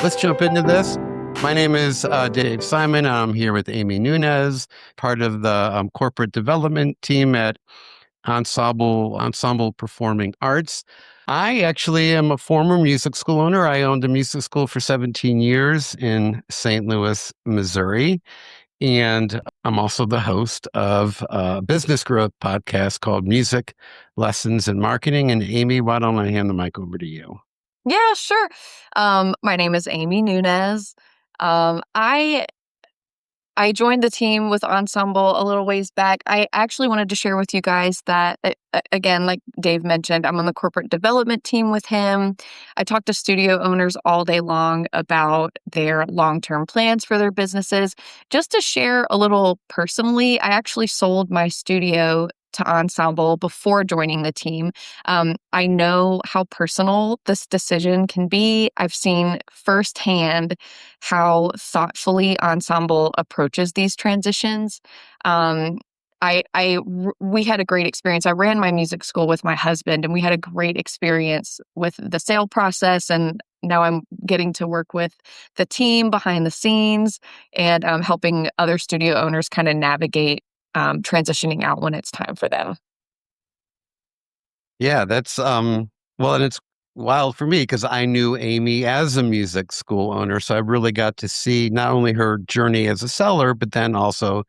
Let's jump into this. My name is Dave Simon. I'm here with Amie Nunez, part of the corporate development team at Ensemble Performing Arts. I actually am a former music school owner. I owned a music school for 17 years in St. Louis, Missouri. And I'm also the host of a business growth podcast called Music Lessons and Marketing. And Amie, why don't I hand the mic over to you? Yeah, sure. My name is Amie Nunez. I joined the team with Ensemble a little ways back. I actually wanted to share with you guys that, again, like Dave mentioned, I'm on the corporate development team with him. I talk to studio owners all day long about their long-term plans for their businesses. Just to share a little personally, I actually sold my studio to Ensemble before joining the team. I know how personal this decision can be. I've seen firsthand how thoughtfully Ensemble approaches these transitions. We had a great experience. I ran my music school with my husband, and we had a great experience with the sale process. And now I'm getting to work with the team behind the scenes and helping other studio owners kind of navigate transitioning out when it's time for them. Yeah, that's well, and it's wild for me because I knew Amie as a music school owner, so I really got to see not only her journey as a seller, but then also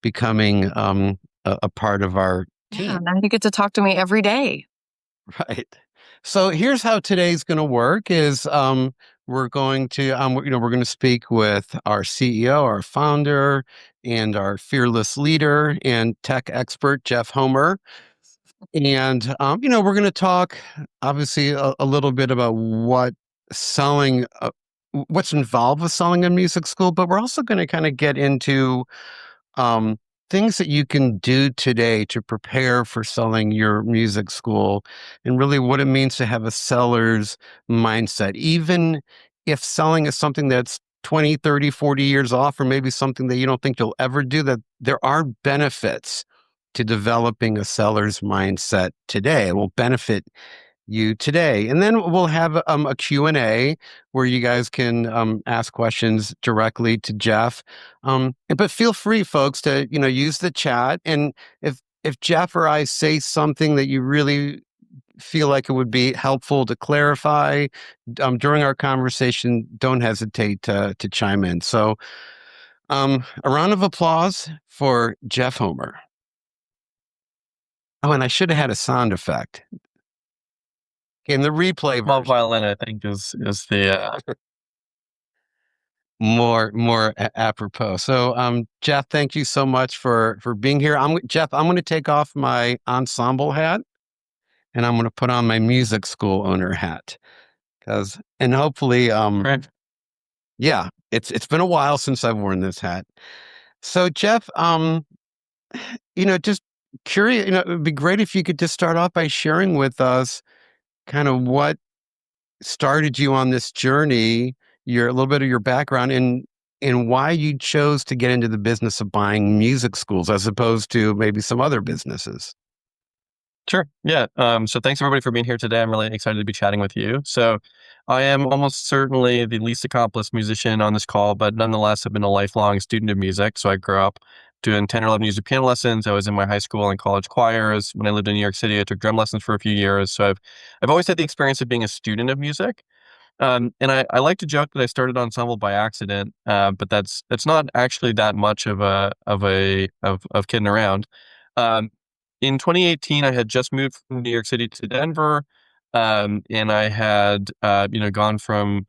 becoming a part of our Yeah, team. now you get to talk to me every day. Right. So here's how today's going to work: is we're going to speak with our CEO, our founder, and our fearless leader and tech expert Jeff Homer. And, we're going to talk obviously a little bit about selling, what's involved with selling a music school, but we're also going to kind of get into um, things that you can do today to prepare for selling your music school and really what it means to have a seller's mindset, even if selling is something that's 20, 30, 40 years off, or maybe something that you don't think you'll ever do, that there are benefits to developing a seller's mindset today. It will benefit you today. And then we'll have a Q&A where you guys can ask questions directly to Jeff. But feel free, folks, to use the chat. And if Jeff or I say something that you really feel like it would be helpful to clarify during our conversation, don't hesitate to chime in. So a round of applause for Jeff Homer. Oh, and I should have had a sound effect in the replay Small version. violin, I think, is the More apropos. So, Jeff, thank you so much for being here. Jeff. I'm going to take off my ensemble hat and I'm going to put on my music school owner hat and hopefully, right. yeah, it's been a while since I've worn this hat. So, Jeff, just curious. It would be great if you could just start off by sharing with us kind of what started you on this journey, a little bit of your background and why you chose to get into the business of buying music schools as opposed to maybe some other businesses. Sure. Yeah. So thanks everybody for being here today. I'm really excited to be chatting with you. So I am almost certainly the least accomplished musician on this call, but nonetheless, I've been a lifelong student of music. So I grew up doing 10 or 11 years of piano lessons. I was in my high school and college choirs. When I lived in New York City, I took drum lessons for a few years. So I've always had the experience of being a student of music. And I like to joke that I started Ensemble by accident, but that's not actually that much of kidding around. Um, in 2018, I had just moved from New York City to Denver, and I had gone from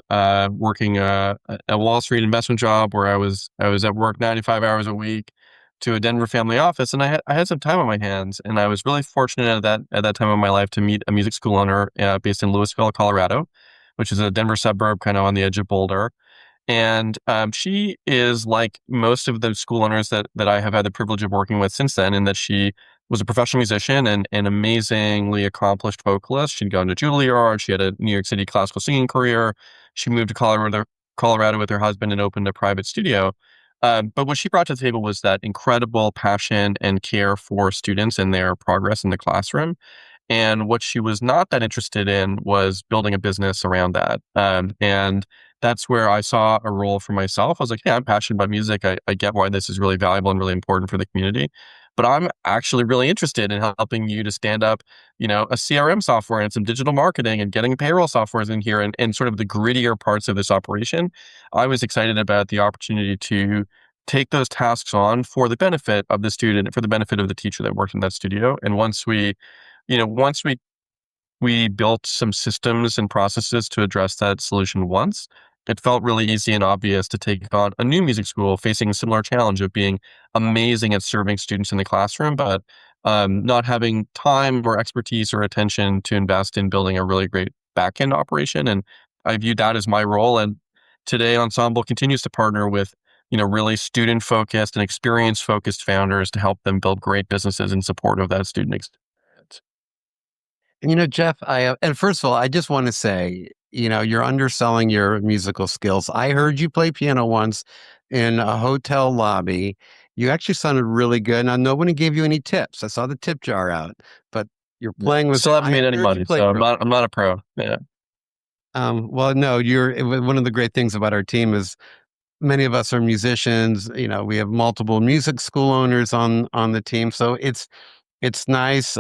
working a Wall Street investment job where I was at work 95 hours a week to a Denver family office, and I had some time on my hands, and I was really fortunate at that time of my life to meet a music school owner based in Louisville, Colorado, which is a Denver suburb kind of on the edge of Boulder. And she is like most of the school owners that I have had the privilege of working with since then, in that she was a professional musician and an amazingly accomplished vocalist. She'd gone to Juilliard. She had a New York City classical singing career. She moved to Colorado with her husband and opened a private studio. But what she brought to the table was that incredible passion and care for students and their progress in the classroom. And what she was not that interested in was building a business around that. And that's where I saw a role for myself. I was like, yeah, I'm passionate about music. I get why this is really valuable and really important for the community. But I'm actually really interested in helping you to stand up, a CRM software and some digital marketing and getting payroll softwares in here and sort of the grittier parts of this operation. I was excited about the opportunity to take those tasks on for the benefit of the student, for the benefit of the teacher that worked in that studio. And once we built some systems and processes to address that solution once, it felt really easy and obvious to take on a new music school facing a similar challenge of being amazing at serving students in the classroom, but not having time or expertise or attention to invest in building a really great backend operation. And I viewed that as my role. And today, Ensemble continues to partner with really student focused and experience focused founders to help them build great businesses in support of that student experience. And Jeff, and first of all, I just want to say, you're underselling your musical skills. I heard you play piano once in a hotel lobby. You actually sounded really good. Now, nobody gave you any tips. I saw the tip jar out, but your playing was, Still haven't I made any heard you money, played so I'm really not I'm not a pro. Yeah. well, no, one of the great things about our team is many of us are musicians. We have multiple music school owners on the team. So it's nice.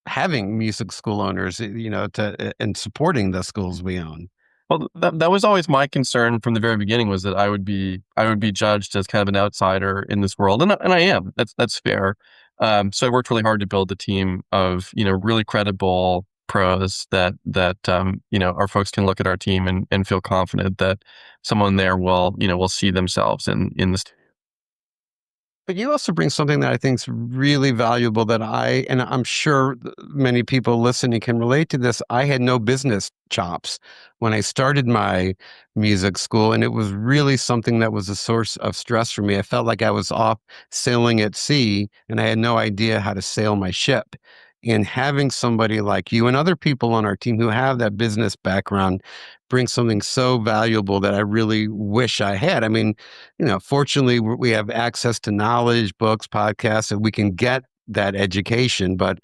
Having music school owners, and supporting the schools we own. Well, that was always my concern from the very beginning, was that I would be judged as kind of an outsider in this world, and I am. That's fair. So I worked really hard to build a team of really credible pros that our folks can look at our team and feel confident that someone there will see themselves in this. But you also bring something that I think is really valuable and I'm sure many people listening can relate to this. I had no business chops when I started my music school, and it was really something that was a source of stress for me. I felt like I was off sailing at sea and I had no idea how to sail my ship. And having somebody like you and other people on our team who have that business background brings something so valuable that I really wish I had. I mean, fortunately, we have access to knowledge, books, podcasts, and we can get that education. But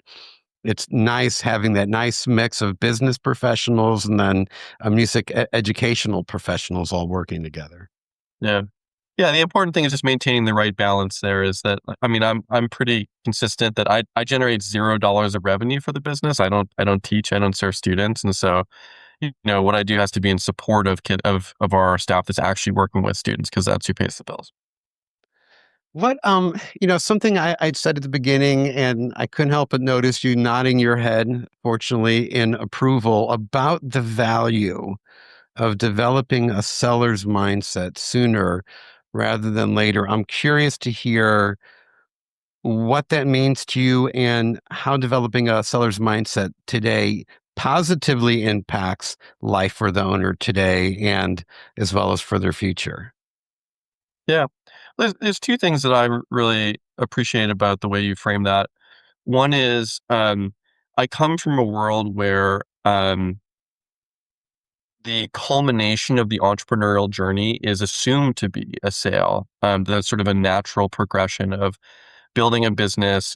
it's nice having that nice mix of business professionals and then music educational professionals all working together. Yeah. Yeah, the important thing is just maintaining the right balance there. Is that, I mean, I'm pretty consistent that I generate $0 of revenue for the business. I don't teach, I don't serve students. And so, what I do has to be in support of our staff that's actually working with students, because that's who pays the bills. What, something I said at the beginning, and I couldn't help but notice you nodding your head, fortunately, in approval about the value of developing a seller's mindset sooner rather than later. I'm curious to hear what that means to you and how developing a seller's mindset today positively impacts life for the owner today and as well as for their future. Yeah. There's two things that I really appreciate about the way you frame that. One is, I come from a world where the culmination of the entrepreneurial journey is assumed to be a sale. That's sort of a natural progression of building a business.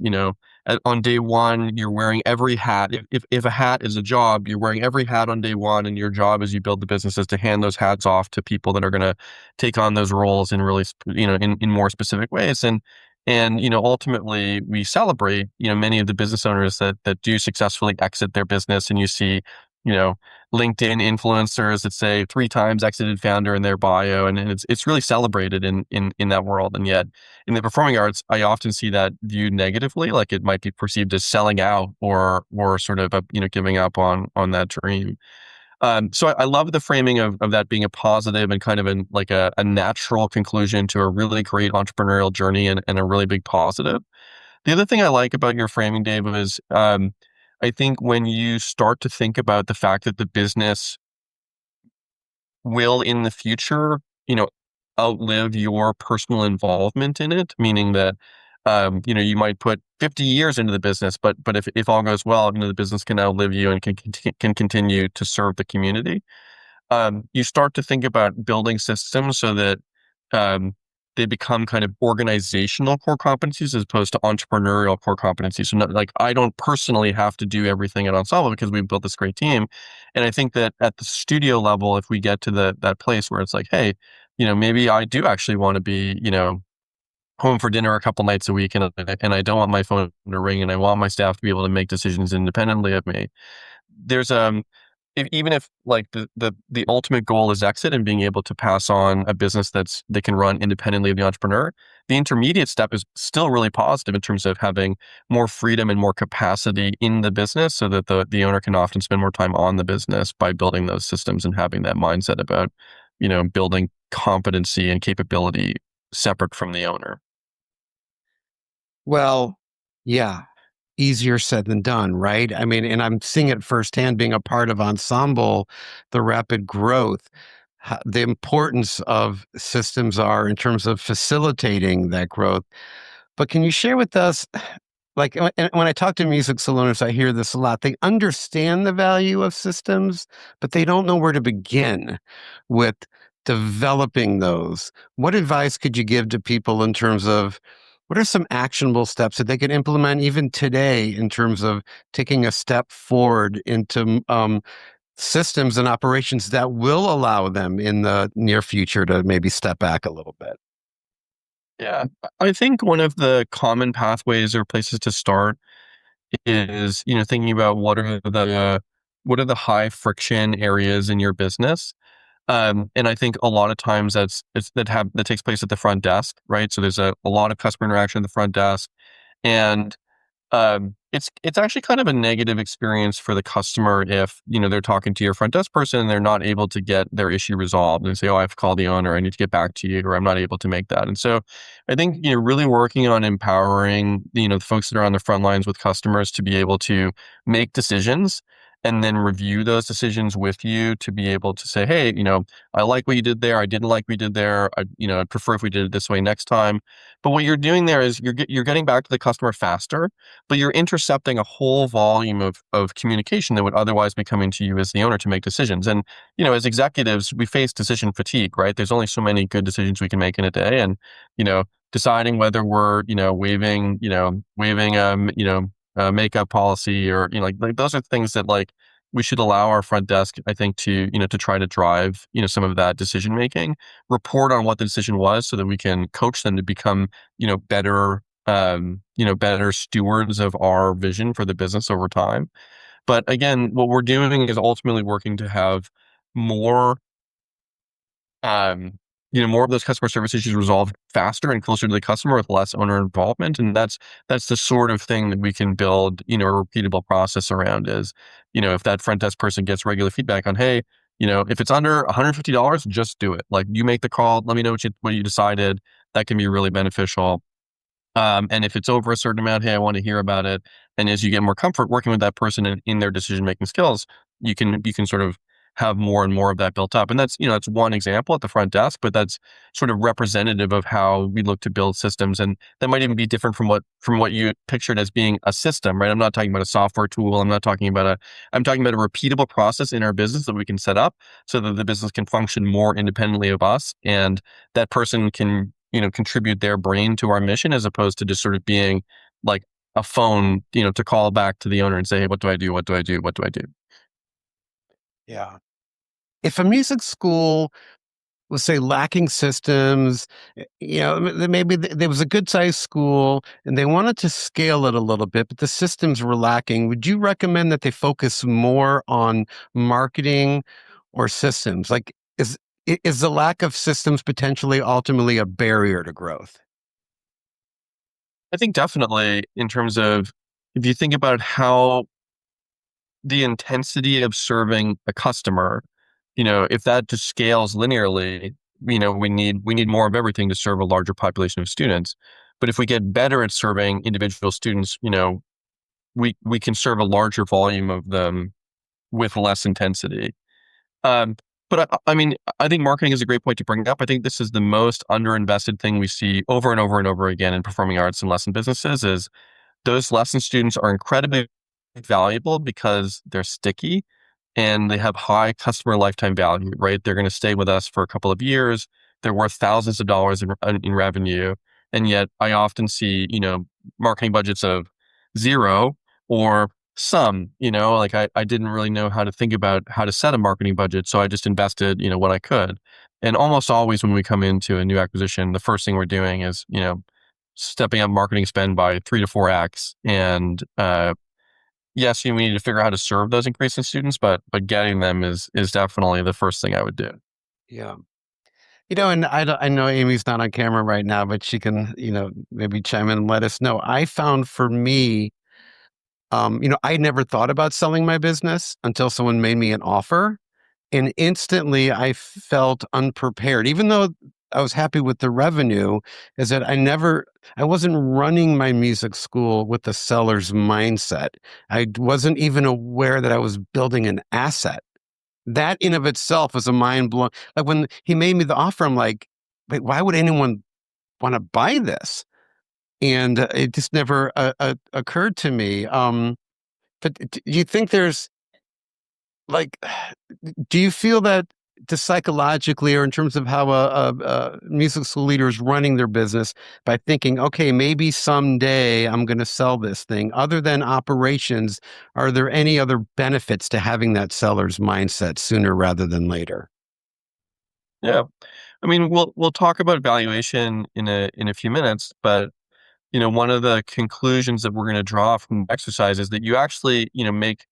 On day one, you're wearing every hat. If a hat is a job, you're wearing every hat on day one, and your job as you build the business is to hand those hats off to people that are going to take on those roles in really, in more specific ways. And ultimately, we celebrate, many of the business owners that do successfully exit their business, and you see, you know, LinkedIn influencers that say 3 times exited founder in their bio, and it's really celebrated in that world. And yet, in the performing arts, I often see that viewed negatively, like it might be perceived as selling out or sort of giving up on that dream. So I love the framing of that being a positive and kind of like a natural conclusion to a really great entrepreneurial journey, and a really big positive. The other thing I like about your framing, Dave, is I think when you start to think about the fact that the business will in the future, outlive your personal involvement in it, meaning that, you might put 50 years into the business, but if all goes well, the business can outlive you and can continue to serve the community. You start to think about building systems so that, um, they become kind of organizational core competencies as opposed to entrepreneurial core competencies. So not, like I don't personally have to do everything at Ensemble because we've built this great team. And I think that at the studio level, if we get to that place where it's like, hey, maybe I do actually want to be, home for dinner a couple nights a week, and I don't want my phone to ring, and I want my staff to be able to make decisions independently of me. There's even if like the ultimate goal is exit and being able to pass on a business that can run independently of the entrepreneur, the intermediate step is still really positive in terms of having more freedom and more capacity in the business, so that the owner can often spend more time on the business by building those systems and having that mindset about building competency and capability separate from the owner. Well, yeah, easier said than done, right? I mean, and I'm seeing it firsthand being a part of Ensemble, the rapid growth, the importance of systems are in terms of facilitating that growth. But can you share with us, like, and when I talk to music school owners, I hear this a lot. They understand the value of systems, but they don't know where to begin with developing those. What advice could you give to people in terms of what are some actionable steps that they can implement even today in terms of taking a step forward into systems and operations that will allow them in the near future to maybe step back a little bit? Yeah, I think one of the common pathways or places to start is, thinking about what are the high friction areas in your business. And I think a lot of times that takes place at the front desk, right? So there's a lot of customer interaction at the front desk, and it's actually kind of a negative experience for the customer if, they're talking to your front desk person and they're not able to get their issue resolved and say, oh, I have to call the owner, I need to get back to you, or I'm not able to make that. And so I think, really working on empowering, the folks that are on the front lines with customers to be able to make decisions and then review those decisions with you to be able to say, hey, I like what you did there. I didn't like what you did there. I'd prefer if we did it this way next time. But what you're doing there is you're getting back to the customer faster, but you're intercepting a whole volume of communication that would otherwise be coming to you as the owner to make decisions. And, as executives, we face decision fatigue, right? There's only so many good decisions we can make in a day. And, deciding whether we're, waiving, makeup policy, or, like those are things that like we should allow our front desk, I think, to, to try to drive, some of that decision making, report on what the decision was so that we can coach them to become, better better stewards of our vision for the business over time. But again, what we're doing is ultimately working to have more, um, more of those customer service issues resolved faster and closer to the customer with less owner involvement. And that's the sort of thing that we can build, a repeatable process around is, if that front desk person gets regular feedback on, hey, if it's under $150, just do it. Like you make the call, let me know what you decided. That can be really beneficial. And if it's over a certain amount, hey, I want to hear about it. And as you get more comfort working with that person in their decision making skills, you can sort of have more and more of that built up. And that's one example at the front desk, but that's sort of representative of how we look to build systems. And that might even be different from what you pictured as being a system, right? I'm not talking about a software tool. I'm talking about a repeatable process in our business that we can set up so that the business can function more independently of us. And that person can contribute their brain to our mission, as opposed to just sort of being like a phone, to call back to the owner and say, hey, what do I do? What do I do? What do I do? Yeah. If a music school was, say, lacking systems, maybe there was a good sized school and they wanted to scale it a little bit, but the systems were lacking, would you recommend that they focus more on marketing or systems? Like, is the lack of systems potentially ultimately a barrier to growth? I think definitely, in terms of, if you think about how the intensity of serving a customer, if that just scales linearly, we need more of everything to serve a larger population of students. But if we get better at serving individual students, we can serve a larger volume of them with less intensity. Um, but I mean, I think marketing is a great point to bring up. I think this is the most underinvested thing we see over and over and over again in performing arts and lesson businesses. Is those lesson students are incredibly valuable because they're sticky and they have high customer lifetime value, right? They're going to stay with us for a couple of years. they're worth thousands of dollars in revenue. And yet I often see, marketing budgets of zero or some, like I didn't really know how to think about how to set a marketing budget. So I just invested, what I could. And almost always when we come into a new acquisition, the first thing we're doing is, stepping up marketing spend by 3 to 4x. And yes, we need to figure out how to serve those increasing students, but getting them is definitely the first thing I would do. Yeah. And I know Amy's not on camera right now, but she can, maybe chime in and let us know. I found for me, I never thought about selling my business until someone made me an offer. And instantly I felt unprepared, even though I was happy with the revenue, is that I wasn't running my music school with the seller's mindset. I wasn't even aware that I was building an asset. That in of itself was a mind blow. Like when he made me the offer, I'm like, wait, why would anyone want to buy this? And it just never occurred to me. But do you think there's like, do you feel that just psychologically or in terms of how a music school leader is running their business by thinking, okay, maybe someday I'm going to sell this thing, other than operations, are there any other benefits to having that seller's mindset sooner rather than later? Yeah. I mean, we'll talk about valuation in a few minutes, but one of the conclusions that we're going to draw from the exercise is that you actually, make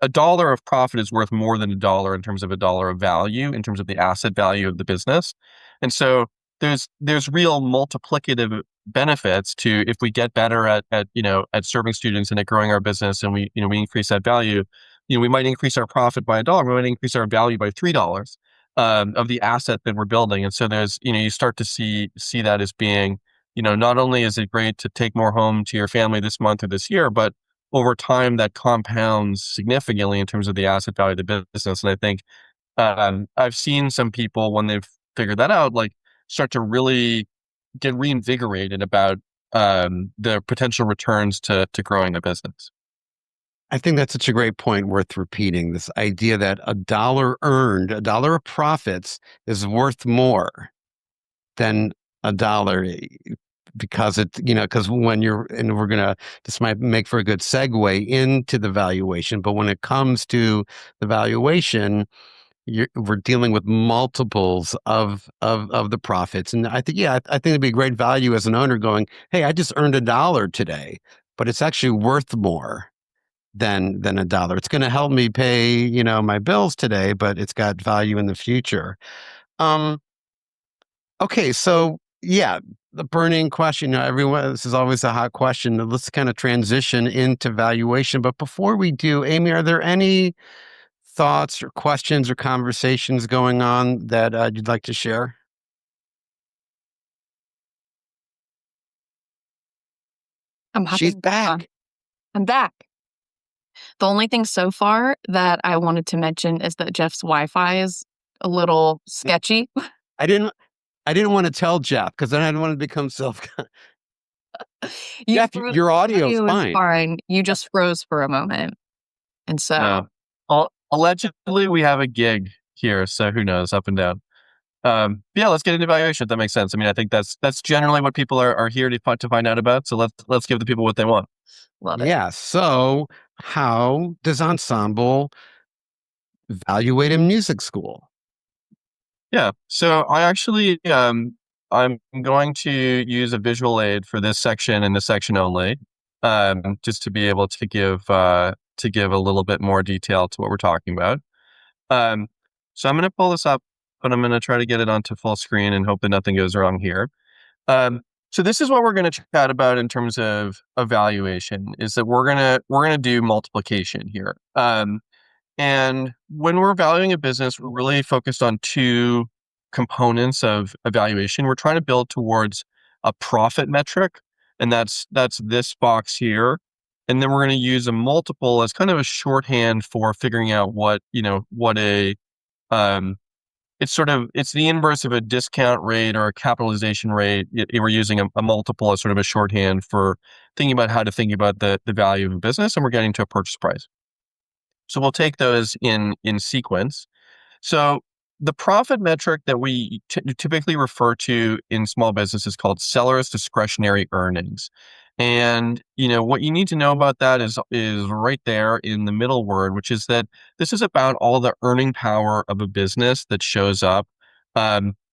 a dollar of profit is worth more than a dollar in terms of a dollar of value, in terms of the asset value of the business. And so there's real multiplicative benefits to if we get better at serving students and at growing our business and we increase that value, we might increase our profit by a dollar, we might increase our value by $3 of the asset that we're building. And so there's, you start to see that as being, not only is it great to take more home to your family this month or this year, but over time that compounds significantly in terms of the asset value of the business. And I think I've seen some people when they've figured that out, like start to really get reinvigorated about the potential returns to growing the business. I think that's such a great point worth repeating. This idea that a dollar earned, a dollar of profits is worth more than a dollar because because when and this might make for a good segue into the valuation, but when it comes to the valuation, we're dealing with multiples of the profits. And I think, yeah, I think it'd be great value as an owner going, hey, I just earned a dollar today, but it's actually worth more than a dollar. It's going to help me pay, my bills today, but it's got value in the future. Um, okay, so yeah, the burning question. Everyone, this is always a hot question. Let's kind of transition into valuation. But before we do, Amie, are there any thoughts or questions or conversations going on that you'd like to share? I'm She's hopping back on. back. I'm back. The only thing so far that I wanted to mention is that Jeff's Wi-Fi is a little sketchy. I didn't. I didn't want to tell Jeff because then I didn't want to become self. Jeff, your audio's Audio is fine. fine. You just froze for a moment. And so, Allegedly, we have a gig here, so who knows, up and down. Yeah, let's get into evaluation if that makes sense. I mean, I think that's generally what people are here to find out about. So let's give the people what they want. love it. Yeah. So, how does Ensemble evaluate a music school? Yeah. So I actually I'm going to use a visual aid for this section and this section only, just to be able to give a little bit more detail to what we're talking about. Um, so I'm going to pull this up, but I'm going to try to get it onto full screen and hope that nothing goes wrong here. So this is what we're going to chat about in terms of evaluation. Is that we're gonna do multiplication here. And when we're valuing a business, we're really focused on two components of evaluation. We're trying to build towards a profit metric, and that's this box here. And then we're going to use a multiple as kind of a shorthand for figuring out what a um, it's the inverse of a discount rate or a capitalization rate. We're using a multiple as sort of a shorthand for thinking about how to think about the value of a business, and we're getting to a purchase price. So we'll take those in sequence. So The profit metric that we typically refer to in small business is called seller's discretionary earnings. And, what you need to know about that is right there in the middle word, which is that this is about all the earning power of a business that shows up,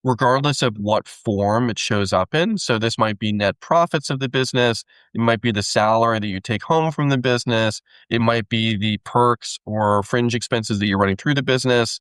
regardless of what form it shows up in. So this might be net profits of the business. It might be the salary that you take home from the business. It might be the perks or fringe expenses that you're running through the business.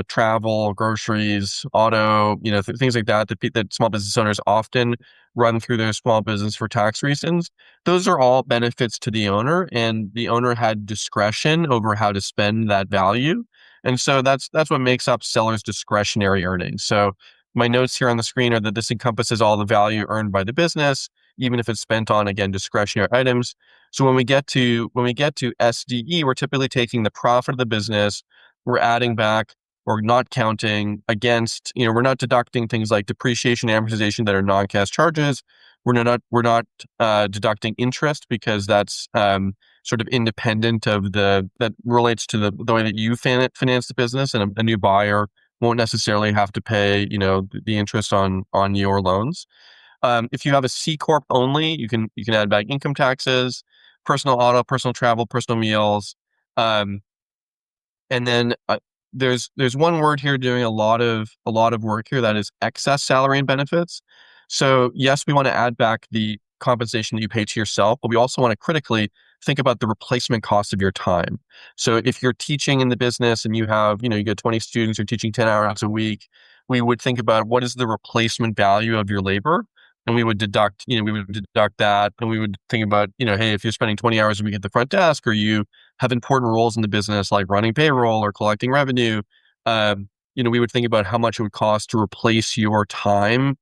Travel, groceries, auto, things like that, that small business owners often run through their small business for tax reasons. Those are all benefits to the owner, and the owner had discretion over how to spend that value. And so that's what makes up seller's discretionary earnings. So my notes here on the screen are that this encompasses all the value earned by the business, even if it's spent on, again, discretionary items. So when we get to SDE, we're typically taking the profit of the business, we're adding back or not counting against, we're not deducting things like depreciation, amortization that are non-cash charges. We're not deducting interest because that's sort of independent of that relates to the way that you finance the business, and a new buyer won't necessarily have to pay, the interest on your loans. If you have a C corp only, you can add back income taxes, personal auto, personal travel, personal meals. And then there's one word here doing a lot of work here, that is excess salary and benefits. So yes, we want to add back the compensation that you pay to yourself, but we also want to critically think about the replacement cost of your time. So if you're teaching in the business and you have, you get 20 students, you're teaching 10 hours a week, we would think about what is the replacement value of your labor. And we would deduct that, and we would think about, hey, if you're spending 20 hours a week at the front desk, or you have important roles in the business like running payroll or collecting revenue, we would think about how much it would cost to replace your time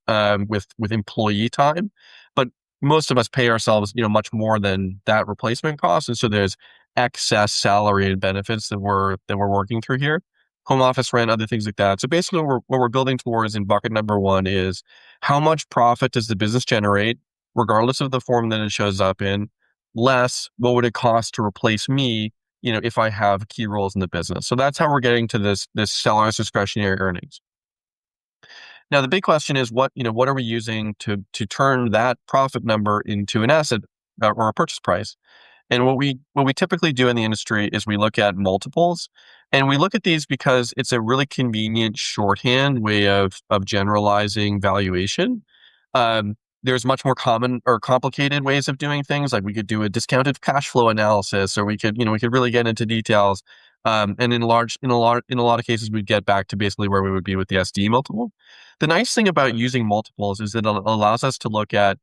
with employee time. But most of us pay ourselves, much more than that replacement cost, and so there's excess salary and benefits that we're working through here. Home office rent, other things like that. So basically, what we're building towards in bucket number one is how much profit does the business generate, regardless of the form that it shows up in, less what would it cost to replace me, if I have key roles in the business. So that's how we're getting to this seller's discretionary earnings. Now, the big question is what are we using to turn that profit number into an asset or a purchase price? And what we typically do in the industry is we look at multiples, and we look at these because it's a really convenient shorthand way of generalizing valuation. There's much more common or complicated ways of doing things. Like we could do a discounted cash flow analysis, or we could really get into details. And in a lot of cases, we'd get back to basically where we would be with the SD multiple. The nice thing about using multiples is that it allows us to look at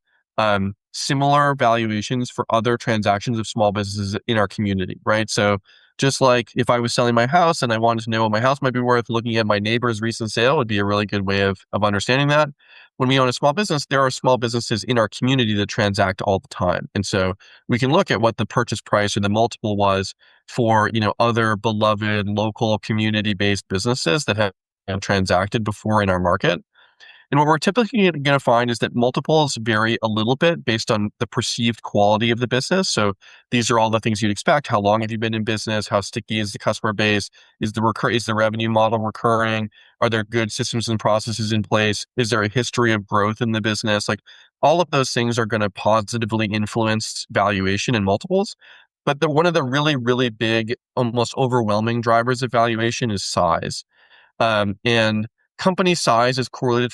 similar valuations for other transactions of small businesses in our community, right? So just like if I was selling my house and I wanted to know what my house might be worth, looking at my neighbor's recent sale would be a really good way of understanding that. When we own a small business, there are small businesses in our community that transact all the time. And so we can look at what the purchase price or the multiple was for, other beloved local community-based businesses that have transacted before in our market. And what we're typically going to find is that multiples vary a little bit based on the perceived quality of the business. So these are all the things you'd expect. How long have you been in business? How sticky is the customer base? Is the revenue model recurring? Are there good systems and processes in place? Is there a history of growth in the business? Like all of those things are going to positively influence valuation and multiples. But one of the really, really big, almost overwhelming drivers of valuation is size. And company size is correlated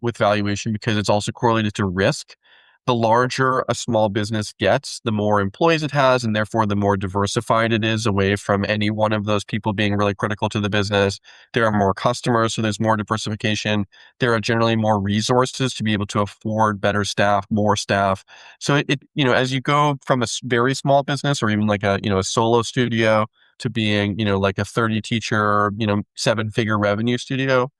with valuation because it's also correlated to risk. The larger a small business gets, the more employees it has, and therefore the more diversified it is away from any one of those people being really critical to the business. There are more customers, so there's more diversification. There are generally more resources to be able to afford better staff, more staff. So as you go from a very small business or even like a solo studio to being, like a 30 teacher, 7-figure revenue studio,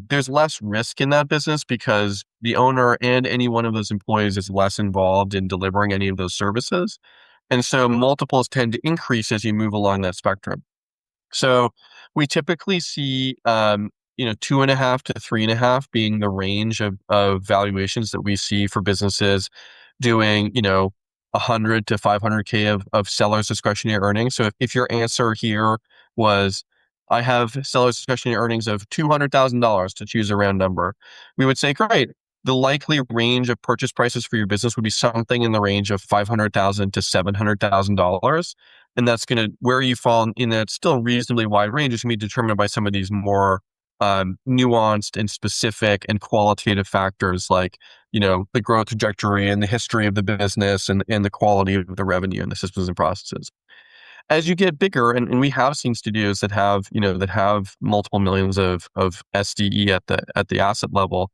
there's less risk in that business because the owner and any one of those employees is less involved in delivering any of those services. And so multiples tend to increase as you move along that spectrum. So we typically see, 2.5 to 3.5 being the range of valuations that we see for businesses doing, 100 to 500K of seller's discretionary earnings. So if your answer here was I have sellers discretionary earnings of $200,000 to choose a round number. We would say, great. The likely range of purchase prices for your business would be something in the range of $500,000 to $700,000. And that's going to, where you fall in that still reasonably wide range is going to be determined by some of these more nuanced and specific and qualitative factors like, the growth trajectory and the history of the business and the quality of the revenue and the systems and processes. As you get bigger, and we have seen studios that have, that have multiple millions of SDE at the asset level,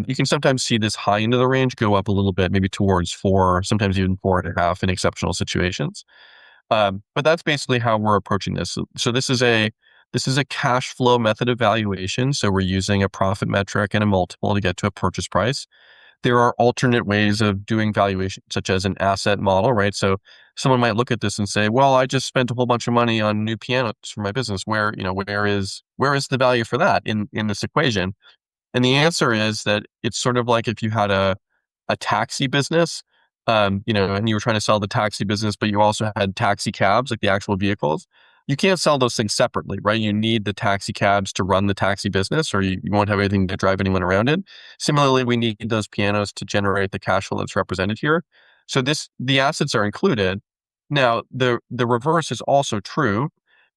you can sometimes see this high end of the range go up a little bit, maybe towards 4, sometimes even 4.5 in exceptional situations. But that's basically how we're approaching this. So this is a cash flow method of valuation. So we're using a profit metric and a multiple to get to a purchase price. There are alternate ways of doing valuation, such as an asset model, right? So someone might look at this and say, well, I just spent a whole bunch of money on new pianos for my business. Where is the value for that in this equation? And the answer is that it's sort of like if you had a taxi business, and you were trying to sell the taxi business, but you also had taxi cabs, like the actual vehicles. You can't sell those things separately, right? You need the taxi cabs to run the taxi business, or you won't have anything to drive anyone around it. Similarly, we need those pianos to generate the cash flow that's represented here. So the assets are included. Now, the reverse is also true.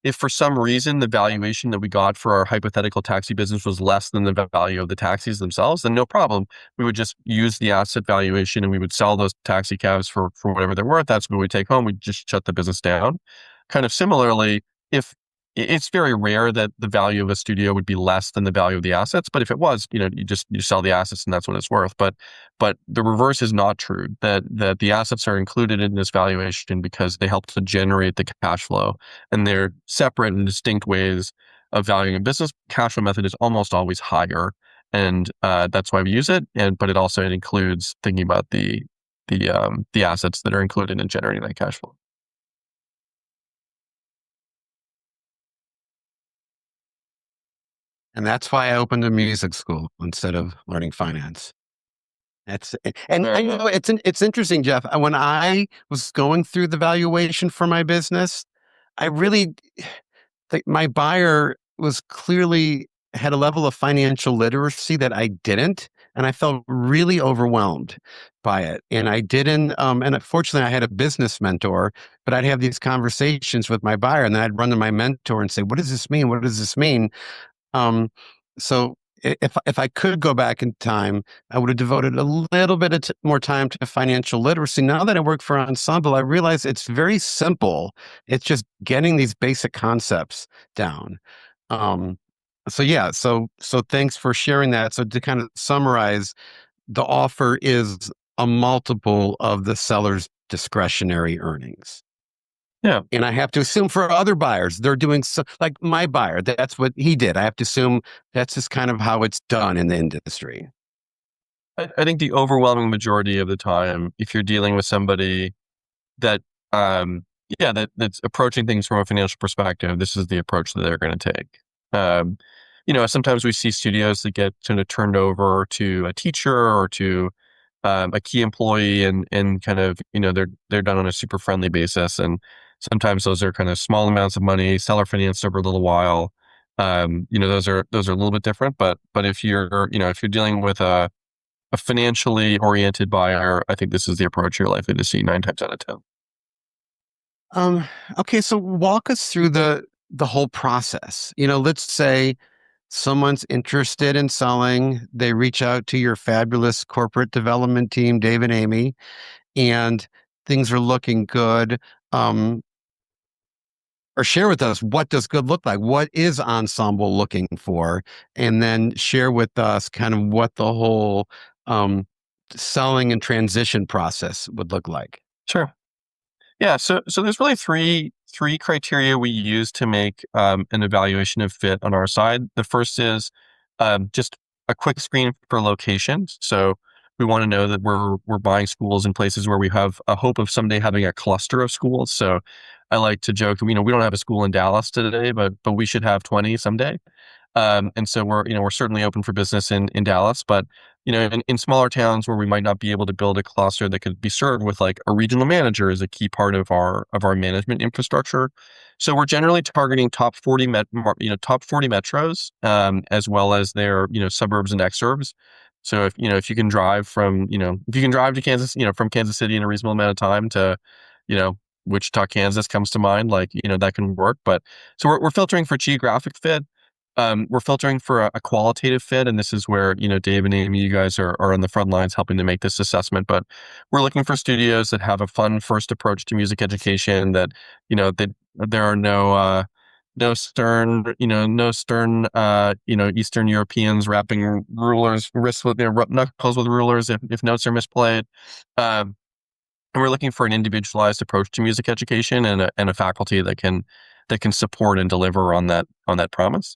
If for some reason the valuation that we got for our hypothetical taxi business was less than the value of the taxis themselves, then no problem. We would just use the asset valuation and we would sell those taxi cabs for whatever they're worth. That's what we take home. We just shut the business down. Kind of similarly, if it's very rare that the value of a studio would be less than the value of the assets, but if it was, you sell the assets and that's what it's worth. But the reverse is not true. That the assets are included in this valuation because they help to generate the cash flow, and they're separate and distinct ways of valuing a business. Cash flow method is almost always higher, and that's why we use it. But it includes thinking about the assets that are included in generating that cash flow. And that's why I opened a music school instead of learning finance. That's and I know it's interesting, Jeff. When I was going through the valuation for my business, I really think my buyer was clearly had a level of financial literacy that I didn't, and I felt really overwhelmed by it. And I didn't. And unfortunately, I had a business mentor, but I'd have these conversations with my buyer, and then I'd run to my mentor and say, "What does this mean? What does this mean?" Um, so if I could go back in time, I would have devoted a little bit of more time to financial literacy. Now that I work for Ensemble, I realize it's very simple. It's just getting these basic concepts down. Um, so yeah, so thanks for sharing that. So to kind of summarize, the offer is a multiple of the seller's discretionary earnings. Yeah. And I have to assume for other buyers, they're doing so, like my buyer, that's what he did. I have to assume that's just kind of how it's done in the industry. I think the overwhelming majority of the time, if you're dealing with somebody that, that's approaching things from a financial perspective, this is the approach that they're going to take. Sometimes we see studios that get kind of turned over to a teacher or to a key employee, and kind of, they're done on a super friendly basis. And sometimes those are kind of small amounts of money, seller financed over a little while. Those are a little bit different. But if you're dealing with a financially oriented buyer, I think this is the approach you're likely to see 9 times out of 10. Okay, so walk us through the whole process. Let's say someone's interested in selling, they reach out to your fabulous corporate development team, Dave and Amie, and things are looking good. Or share with us, what does good look like? What is Ensemble looking for? And then share with us kind of what the whole selling and transition process would look like. Sure. Yeah. So there's really three criteria we use to make an evaluation of fit on our side. The first is just a quick screen for location. So we want to know that we're buying schools in places where we have a hope of someday having a cluster of schools. So I like to joke, we don't have a school in Dallas today, but we should have 20 someday. And so we're certainly open for business in Dallas, but in smaller towns where we might not be able to build a cluster that could be served with like a regional manager is a key part of our management infrastructure. So we're generally targeting top 40 metros, as well as their, suburbs and exurbs. So if you can drive if you can drive to Kansas, from Kansas City in a reasonable amount of time to, you know, Wichita, Kansas comes to mind, like, that can work. But so we're filtering for geographic fit. We're filtering for a qualitative fit, and this is where, Dave and Amy, you guys are on the front lines helping to make this assessment. But we're looking for studios that have a fun first approach to music education, that there are no stern, Eastern Europeans wrapping wrists with their knuckles with rulers if notes are misplayed. Um, and we're looking for an individualized approach to music education and a faculty that can support and deliver on that promise.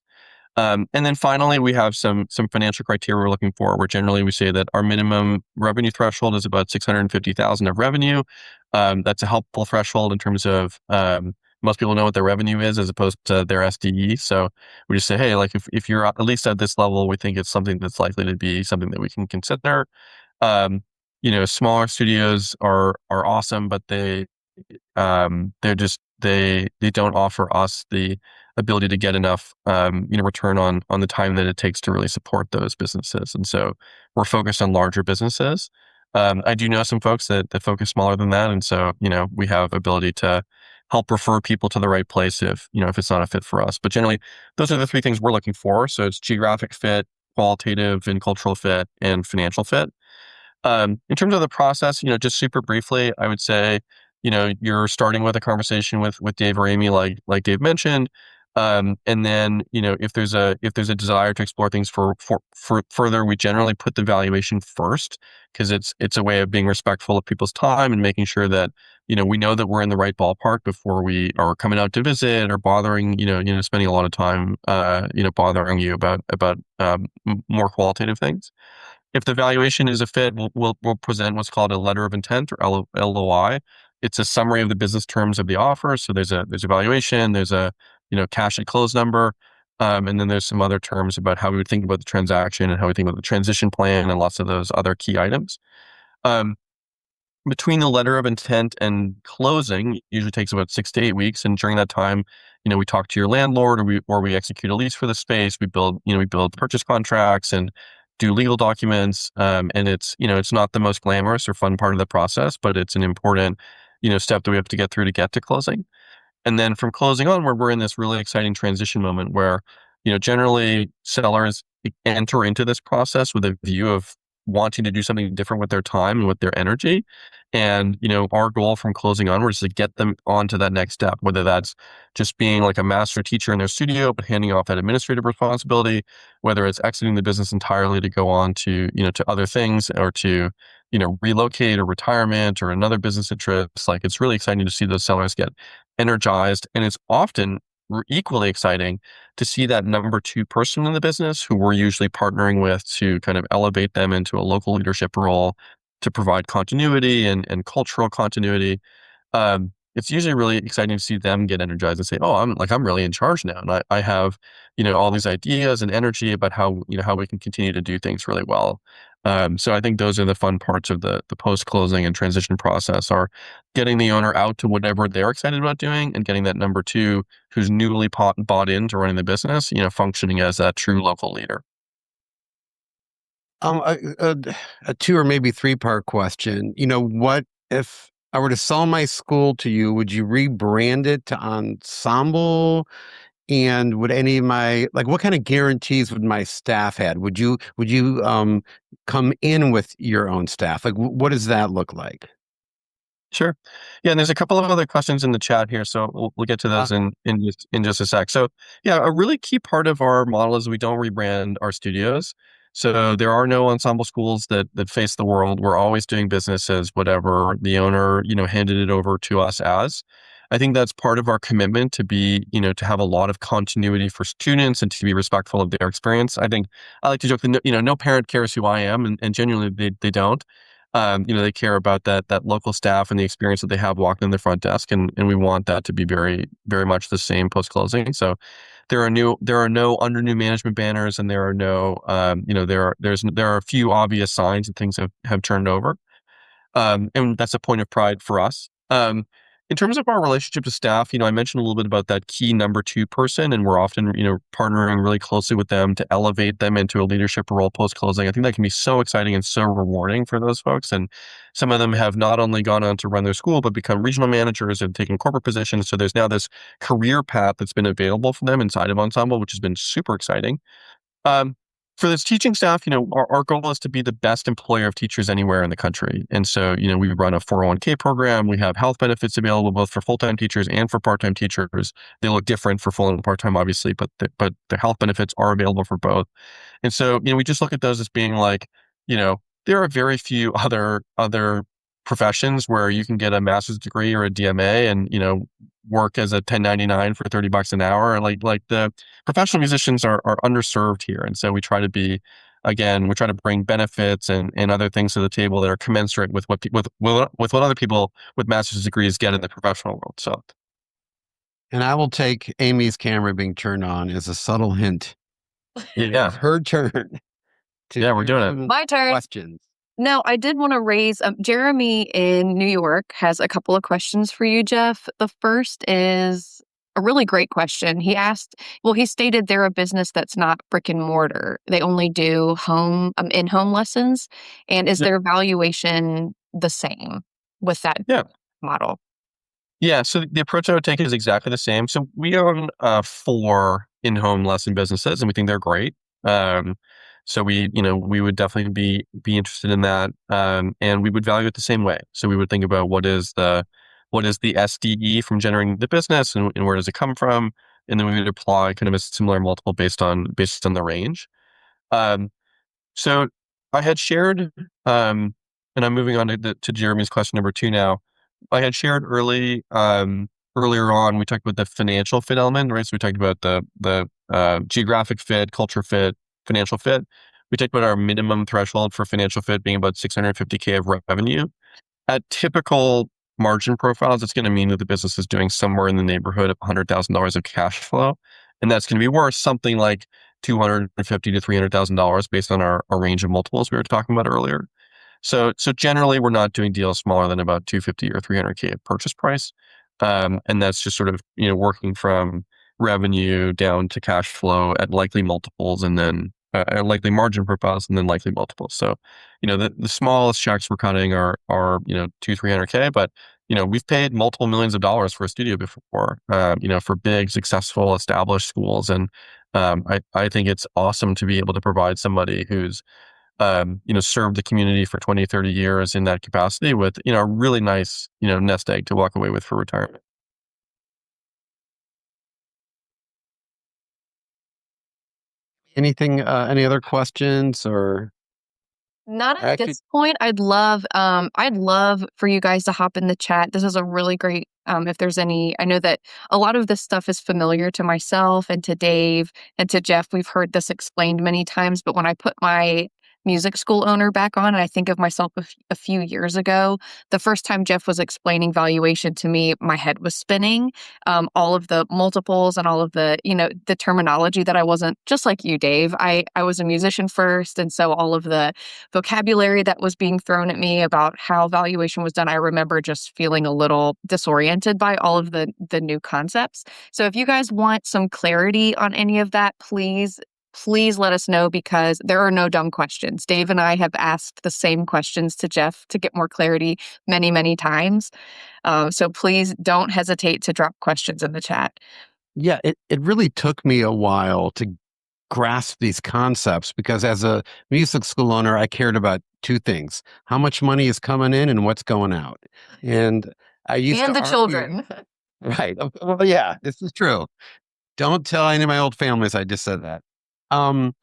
And then finally, we have some financial criteria we're looking for, where generally we say that our minimum revenue threshold is about 650,000 of revenue. That's a helpful threshold in terms of most people know what their revenue is as opposed to their SDE. So we just say, hey, like if you're at least at this level, we think it's something that's likely to be something that we can consider. Um, Smaller studios are awesome, but they don't offer us the ability to get enough return on the time that it takes to really support those businesses. And so we're focused on larger businesses. I do know some folks that focus smaller than that, and so we have ability to help refer people to the right place if it's not a fit for us. But generally, those are the three things we're looking for. So it's geographic fit, qualitative and cultural fit, and financial fit. In terms of the process, just super briefly, I would say, you're starting with a conversation with Dave or Amy, like Dave mentioned, and then, if there's a desire to explore things for further, we generally put the valuation first because it's a way of being respectful of people's time and making sure that we know that we're in the right ballpark before we are coming out to visit or bothering, spending a lot of time, bothering you about more qualitative things. If the valuation is a fit, we'll present what's called a letter of intent, or LOI. It's a summary of the business terms of the offer. So there's a valuation, there's a cash at close number, and then there's some other terms about how we would think about the transaction and how we think about the transition plan and lots of those other key items. Um, Between the letter of intent and closing, usually takes about 6 to 8 weeks. And during that time, we talk to your landlord, or we execute a lease for the space. We build purchase contracts and do legal documents. And it's not the most glamorous or fun part of the process, but it's an important, step that we have to get through to get to closing. And then from closing onward, we're in this really exciting transition moment where, generally sellers enter into this process with a view of wanting to do something different with their time and with their energy. And, our goal from closing onwards is to get them onto that next step, whether that's just being like a master teacher in their studio, but handing off that administrative responsibility, whether it's exiting the business entirely to go on to, to other things, or to, relocate or retirement or another business interest. Like, it's really exciting to see those sellers get energized. And it's often equally exciting to see that number two person in the business who we're usually partnering with to kind of elevate them into a local leadership role to provide continuity and cultural continuity. It's usually really exciting to see them get energized and say, "Oh, I'm really in charge now, and I have, all these ideas and energy about how we can continue to do things really well." So I think those are the fun parts of the post closing and transition process, are getting the owner out to whatever they're excited about doing, and getting that number two who's newly bought into running the business, functioning as a true local leader. A two or maybe three-part question. What if I were to sell my school to you? Would you rebrand it to Ensemble? And would any of my, like, what kind of guarantees would my staff had? Would you come in with your own staff? Like, what does that look like? Sure. Yeah, and there's a couple of other questions in the chat here, so we'll get to Uh, those in just a sec. So, yeah, a really key part of our model is we don't rebrand our studios. So there are no ensemble schools that face the world. We're always doing business as whatever the owner, handed it over to us as. I think that's part of our commitment to be, to have a lot of continuity for students and to be respectful of their experience. I think I like to joke that no parent cares who I am, and genuinely they don't. They care about that local staff and the experience that they have walking in the front desk, and we want that to be very, very much the same post closing. So there are no under new management banners, and there are no there are a few obvious signs that things have turned over, and that's a point of pride for us. In terms of our relationship to staff, I mentioned a little bit about that key number two person, and we're often, partnering really closely with them to elevate them into a leadership role post-closing. I think that can be so exciting and so rewarding for those folks. And some of them have not only gone on to run their school, but become regional managers and taken corporate positions. So there's now this career path that's been available for them inside of Ensemble, which has been super exciting. Um, for this teaching staff, our goal is to be the best employer of teachers anywhere in the country. And so, we run a 401k program. We have health benefits available both for full-time teachers and for part-time teachers. They look different for full and part-time, obviously, but the health benefits are available for both. And so, we just look at those as being like, there are very few other professions where you can get a master's degree or a DMA and, work as a 1099 for $30 an hour. Like the professional musicians are underserved here. And so we try to be, again, we try to bring benefits and other things to the table that are commensurate with with what other people with master's degrees get in the professional world. So, And I will take Amy's camera being turned on as a subtle hint. yeah, It's her turn to yeah, we're share doing it. some My turn. questions. No, I did want to raise Jeremy in New York has a couple of questions for you, Jeff. The first is a really great question. He asked, well, he stated they're a business that's not brick and mortar. They only do in-home lessons. And is Yeah, their valuation the same with that yeah. model? Yeah, so the approach I would take is exactly the same. So we own 4 in-home lesson businesses, and we think they're great. Um, so we would definitely be interested in that, and we would value it the same way. So we would think about what is the SDE from generating the business, and where does it come from, and then we would apply kind of a similar multiple based on the range. Um, so I had shared, and I'm moving on to Jeremy's question number 2 now. I had shared earlier on, we talked about the financial fit element, right? So we talked about the geographic fit, culture fit, financial fit. We talked about our minimum threshold for financial fit being about 650K of revenue. At typical margin profiles, it's going to mean that the business is doing somewhere in the neighborhood of $100,000 of cash flow. And that's going to be worth something like $250,000 to $300,000 based on our range of multiples we were talking about earlier. So generally, we're not doing deals smaller than about 250 or 300K of purchase price. And that's just sort of, working from revenue down to cash flow at likely multiples and then likely margin profiles and then likely multiples. So, the smallest checks we're cutting are 300K, but, we've paid multiple millions of dollars for a studio before, for big, successful, established schools. And I think it's awesome to be able to provide somebody who's served the community for 20, 30 years in that capacity with, a really nice, nest egg to walk away with for retirement. Anything, any other questions or Not at actually, this point. I'd love for you guys to hop in the chat. This is a really great, if there's any, I know that a lot of this stuff is familiar to myself and to Dave and to Jeff. We've heard this explained many times, but when I put my music school owner back on, and I think of myself a few years ago, the first time Jeff was explaining valuation to me, my head was spinning. All of the multiples and all of the terminology that I wasn't, just like you, Dave. I was a musician first. And so all of the vocabulary that was being thrown at me about how valuation was done, I remember just feeling a little disoriented by all of the new concepts. So if you guys want some clarity on any of that, please let us know, because there are no dumb questions. Dave and I have asked the same questions to Jeff to get more clarity many, many times. So please don't hesitate to drop questions in the chat. yeah, it really took me a while to grasp these concepts because as a music school owner, I cared about two things: how much money is coming in and what's going out. And I used to And the argue, children. right? Well, yeah, this is true. Don't tell any of my old families I just said that. Um,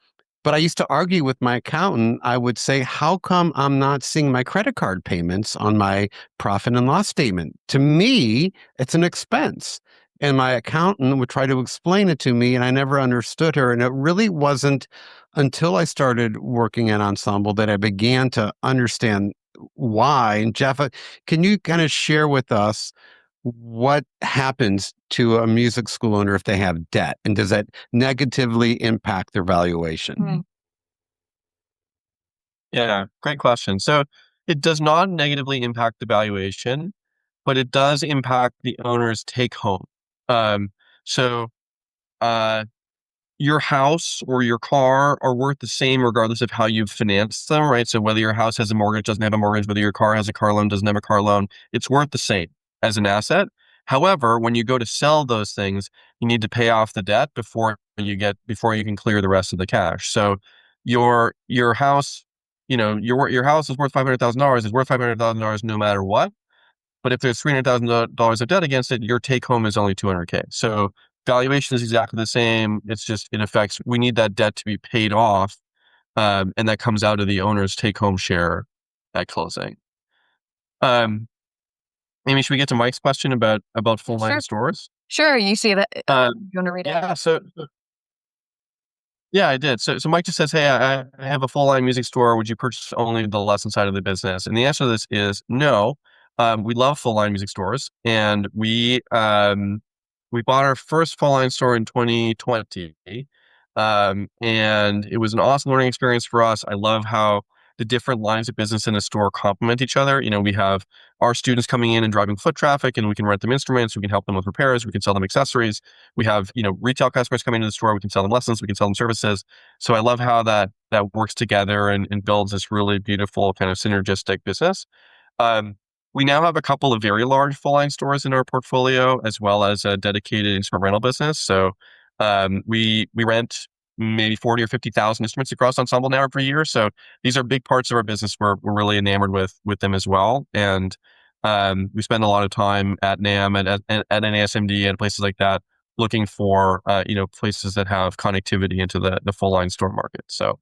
but I used to argue with my accountant. I would say, how come I'm not seeing my credit card payments on my profit and loss statement? To me, it's an expense. And my accountant would try to explain it to me, and I never understood her. And it really wasn't until I started working at Ensemble that I began to understand why. And Jeff, can you kind of share with us what happens to a music school owner if they have debt? And does that negatively impact their valuation? Mm. Yeah, great question. So it does not negatively impact the valuation. but it does impact the owner's take home. So uh, your house or your car are worth the same regardless of how you finance them, right? So whether your house has a mortgage, doesn't have a mortgage, whether your car has a car loan, doesn't have a car loan, it's worth the same as an asset. However, when you go to sell those things, you need to pay off the debt before you can clear the rest of the cash. So your house, your house is worth $500,000. It's worth $500,000 no matter what. But if there's $300,000 of debt against it, your take home is only 200K. So valuation is exactly the same. It's just, it affects, we need that debt to be paid off. And that comes out of the owner's take home share at closing. Amy, should we get to Mike's question about full line Sure. stores? Sure. You see that? You want to read it? Yeah. Yeah, I did. So Mike just says, "Hey, I have a full line music store. Would you purchase only the lesson side of the business?" And the answer to this is no. We love full line music stores, and we bought our first full line store in 2020, and it was an awesome learning experience for us. I love how the different lines of business in a store complement each other. We have our students coming in and driving foot traffic, and we can rent them instruments, we can help them with repairs, we can sell them accessories. We have, retail customers coming into the store, we can sell them lessons, we can sell them services. So I love how that works together and builds this really beautiful kind of synergistic business. We now have a couple of very large full line stores in our portfolio, as well as a dedicated instrument rental business. So we rent maybe 40 or 50,000 instruments across Ensemble now every year. So these are big parts of our business. We're really enamored with them as well. And we spend a lot of time at NAM and at an ASMD and places like that, looking for places that have connectivity into the full line store market. So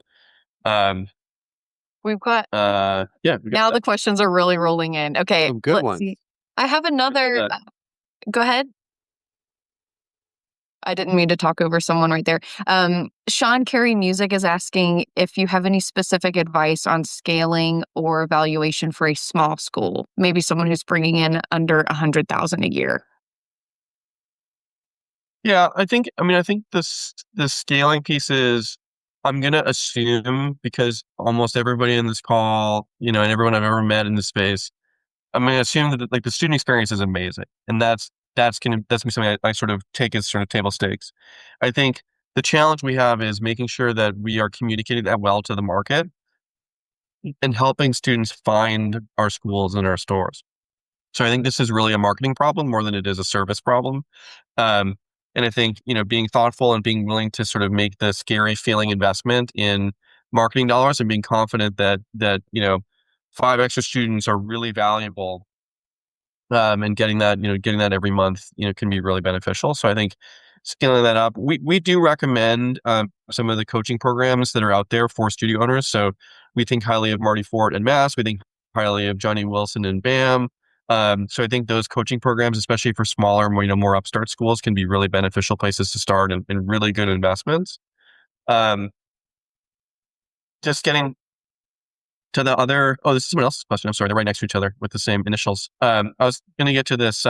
We've got now the questions are really rolling in. Okay, Some good let's ones. see. I have another. Go ahead. I didn't mean to talk over someone right there. Sean Carey Music is asking if you have any specific advice on scaling or valuation for a small school, maybe someone who's bringing in under 100,000 a year. Yeah, I think the scaling piece is, I'm going to assume, because almost everybody in this call, and everyone I've ever met in this space, I'm going to assume that like the student experience is amazing. And that's gonna be something I sort of take as sort of table stakes. I think the challenge we have is making sure that we are communicating that well to the market and helping students find our schools and our stores. So I think this is really a marketing problem more than it is a service problem. Um, and I think, being thoughtful and being willing to sort of make the scary feeling investment in marketing dollars and being confident that 5 extra students are really valuable, and getting that every month, can be really beneficial. So I think scaling that up, we do recommend some of the coaching programs that are out there for studio owners. So we think highly of Marty Fort and Mass. We think highly of Johnny Wilson and BAM. So I think those coaching programs, especially for smaller, more upstart schools, can be really beneficial places to start and really good investments. Just getting to the other, this is someone else's question. I'm sorry, they're right next to each other with the same initials. I was going to get to this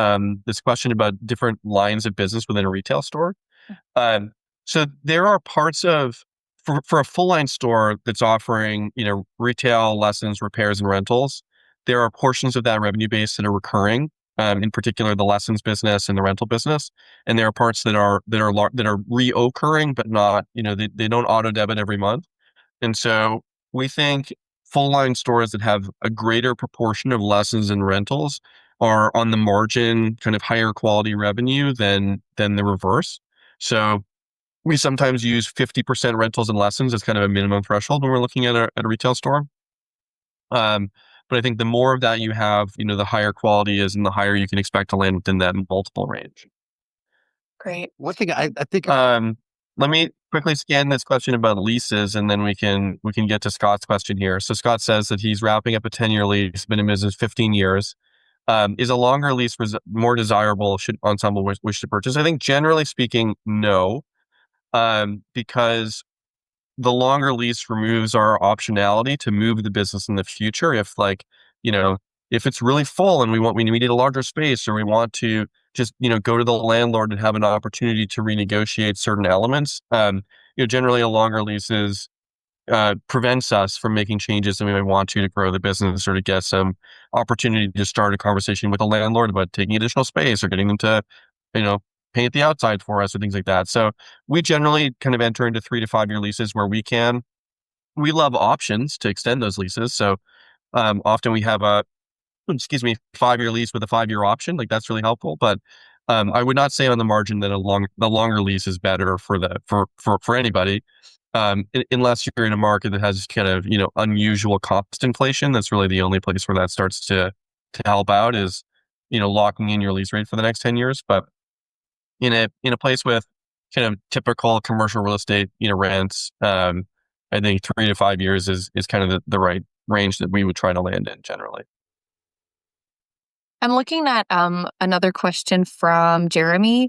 question about different lines of business within a retail store. So there are parts of, for a full line store that's offering, retail, lessons, repairs, and rentals, there are portions of that revenue base that are recurring, in particular the lessons business and the rental business. And there are parts that are reoccurring, but not, they don't auto debit every month. And so we think full line stores that have a greater proportion of lessons and rentals are on the margin kind of higher quality revenue than the reverse. So we sometimes use 50% rentals and lessons as kind of a minimum threshold when we're looking at a retail store. But I think the more of that you have, the higher quality is and the higher you can expect to land within that multiple range. Great. One thing I think let me quickly scan this question about leases, and then we can get to Scott's question here. So Scott says that he's wrapping up a 10-year lease, been in business 15 years. Is a longer lease more desirable should Ensemble wish to purchase? I think generally speaking, no, because the longer lease removes our optionality to move the business in the future. If it's really full and we need a larger space, or we want to just, go to the landlord and have an opportunity to renegotiate certain elements. Generally a longer lease is prevents us from making changes that we might want to grow the business or to get some opportunity to start a conversation with a landlord about taking additional space or getting them to, you know, paint the outside for us or things like that. So we generally kind of enter into 3 to 5 year leases where we can. We love options to extend those leases. So often we have a 5 year lease with a 5 year option. Like that's really helpful. But I would not say on the margin that the longer lease is better for anybody. Unless you're in a market that has kind of, unusual cost inflation. That's really the only place where that starts to help out is, locking in your lease rate for the next 10 years. But in a place with kind of typical commercial real estate, rents, I think 3 to 5 years is kind of the right range that we would try to land in generally. I'm looking at another question from Jeremy.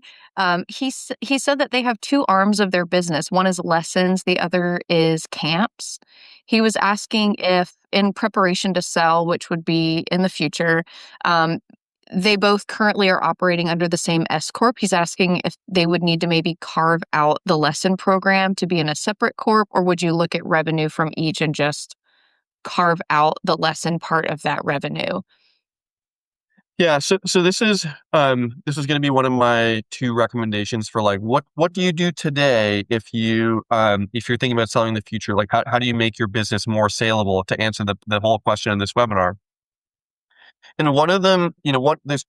He said that they have two arms of their business. One is lessons, the other is camps. He was asking if, in preparation to sell, which would be in the future, they both currently are operating under the same S corp. He's asking if they would need to maybe carve out the lesson program to be in a separate corp, or would you look at revenue from each and just carve out the lesson part of that revenue? Yeah, so this is going to be one of my two recommendations for like what do you do today if you're thinking about selling in the future? Like how do you make your business more saleable, to answer the whole question in this webinar? And one of them,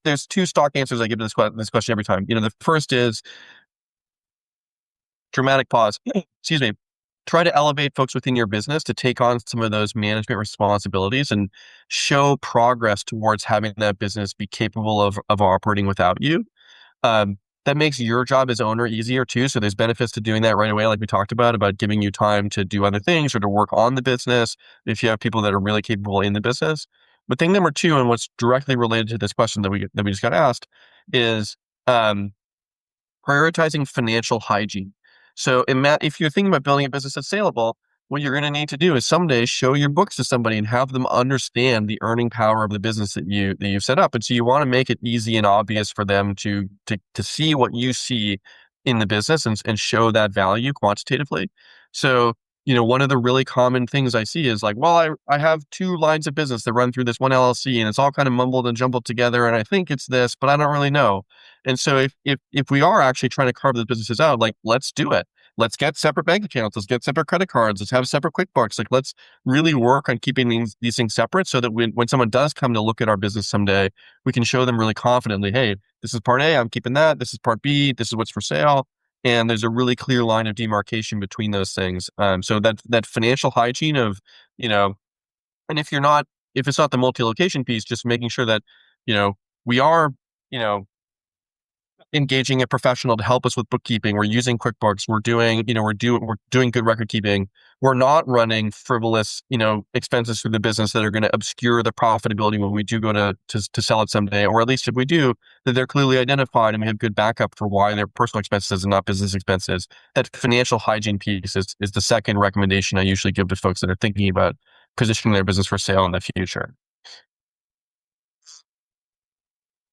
there's two stock answers I give to this question every time. The first is dramatic pause. Excuse me. Try to elevate folks within your business to take on some of those management responsibilities and show progress towards having that business be capable of operating without you. That makes your job as owner easier too. So there's benefits to doing that right away, like we talked about giving you time to do other things or to work on the business if you have people that are really capable in the business. But thing number two, and what's directly related to this question that we just got asked, is prioritizing financial hygiene. So if you're thinking about building a business that's saleable, what you're going to need to do is someday show your books to somebody and have them understand the earning power of the business that you've set up. And so you want to make it easy and obvious for them to see what you see in the business and show that value quantitatively. So, one of the really common things I see is like, well, I have two lines of business that run through this one LLC and it's all kind of mumbled and jumbled together. And I think it's this, but I don't really know. And so if we are actually trying to carve the businesses out, like, let's do it. Let's get separate bank accounts. Let's get separate credit cards. Let's have separate QuickBooks. Like, let's really work on keeping these things separate so that when someone does come to look at our business someday, we can show them really confidently, hey, this is part A, I'm keeping that. This is part B, this is what's for sale. And there's a really clear line of demarcation between those things. So that financial hygiene of, and if it's not the multi-location piece, just making sure that, we are, engaging a professional to help us with bookkeeping. We're using QuickBooks. We're doing good record keeping. We're not running frivolous, expenses through the business that are going to obscure the profitability when we do go to sell it someday, or at least if we do, that they're clearly identified and we have good backup for why they're personal expenses and not business expenses. That financial hygiene piece is the second recommendation I usually give to folks that are thinking about positioning their business for sale in the future.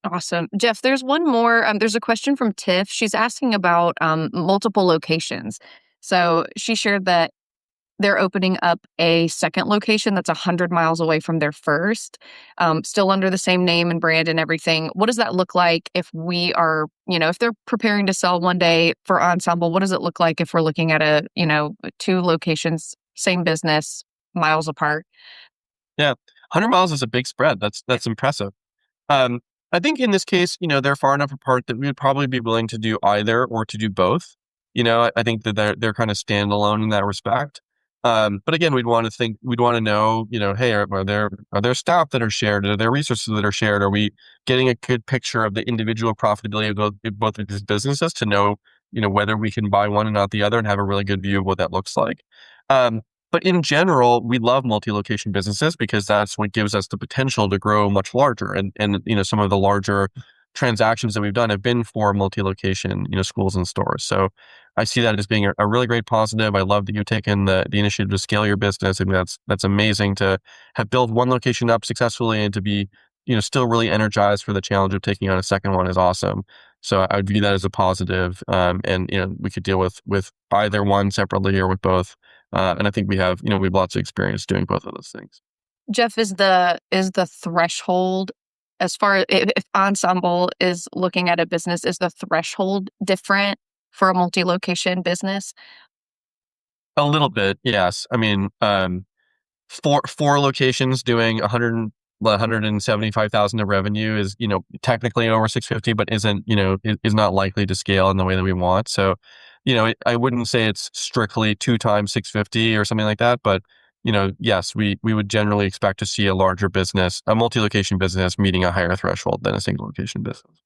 Awesome. Jeff, there's one more. There's a question from Tiff. She's asking about multiple locations. So she shared that they're opening up a second location that's 100 miles away from their first, still under the same name and brand and everything. What does that look like if we are, if they're preparing to sell one day for Ensemble, what does it look like if we're looking at two locations, same business, miles apart? Yeah. 100 miles is a big spread. That's impressive. I think in this case, they're far enough apart that we would probably be willing to do either or to do both. I think that they're kind of standalone in that respect. But again, we'd want to know, hey, are there staff that are shared? Are there resources that are shared? Are we getting a good picture of the individual profitability of both of these businesses to know, whether we can buy one and not the other and have a really good view of what that looks like? But in general, we love multi-location businesses because that's what gives us the potential to grow much larger. And some of the larger transactions that we've done have been for multi-location, schools and stores. So I see that as being a really great positive. I love that you've taken the initiative to scale your business. I mean, that's amazing to have built one location up successfully and to be, still really energized for the challenge of taking on a second one is awesome. So I would view that as a positive. And we could deal with either one separately or with both. And I think we have lots of experience doing both of those things. Jeff, is the threshold as far as if Ensemble is looking at a business, is the threshold different for a multi-location business? A little bit, yes. I mean, four locations doing 175,000 of revenue is, technically over 650, but isn't, is not likely to scale in the way that we want. So, I wouldn't say it's strictly 2 times 650 or something like that, but, yes, we would generally expect to see a larger business, a multi-location business meeting a higher threshold than a single location business.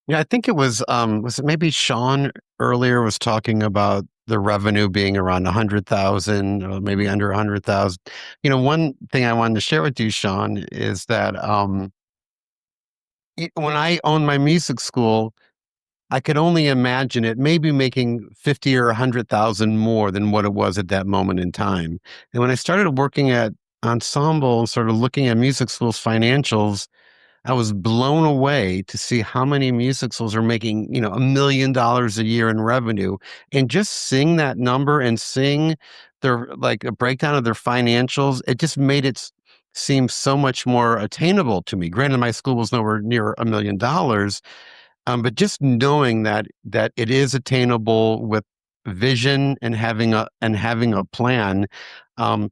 Yeah, I think it was it maybe Sean earlier was talking about the revenue being around 100,000 or maybe under 100,000. One thing I wanted to share with you, Sean, is that when I owned my music school, I could only imagine it maybe making 50 or 100,000 more than what it was at that moment in time. And when I started working at Ensemble and sort of looking at music schools financials, I was blown away to see how many music schools are making, $1 million a year in revenue. And just seeing that number and seeing their like a breakdown of their financials, it just made it seem so much more attainable to me. Granted, my school was nowhere near $1 million, but just knowing that it is attainable with vision and having a plan.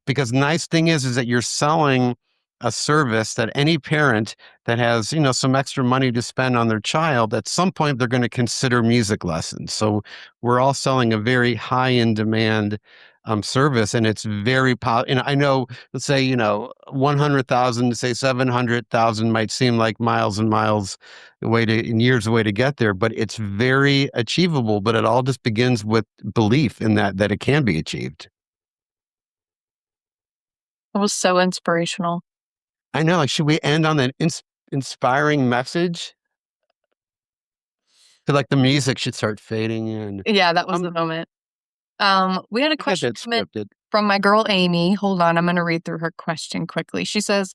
Because the nice thing is that you're selling a service that any parent that has some extra money to spend on their child, at some point they're going to consider music lessons. So we're all selling a very high in demand service, and it's very and I know, let's say 100,000 to say 700,000 might seem like miles and miles away to in years away to get there, but it's very achievable. But it all just begins with belief in that it can be achieved. It was so inspirational. I know. Like, should we end on an inspiring message? Feel like the music should start fading in. Yeah, that was Um, the moment. We had a I got question that come in scripted. from my girl Amy. Hold on, I'm going to read through her question quickly. She says,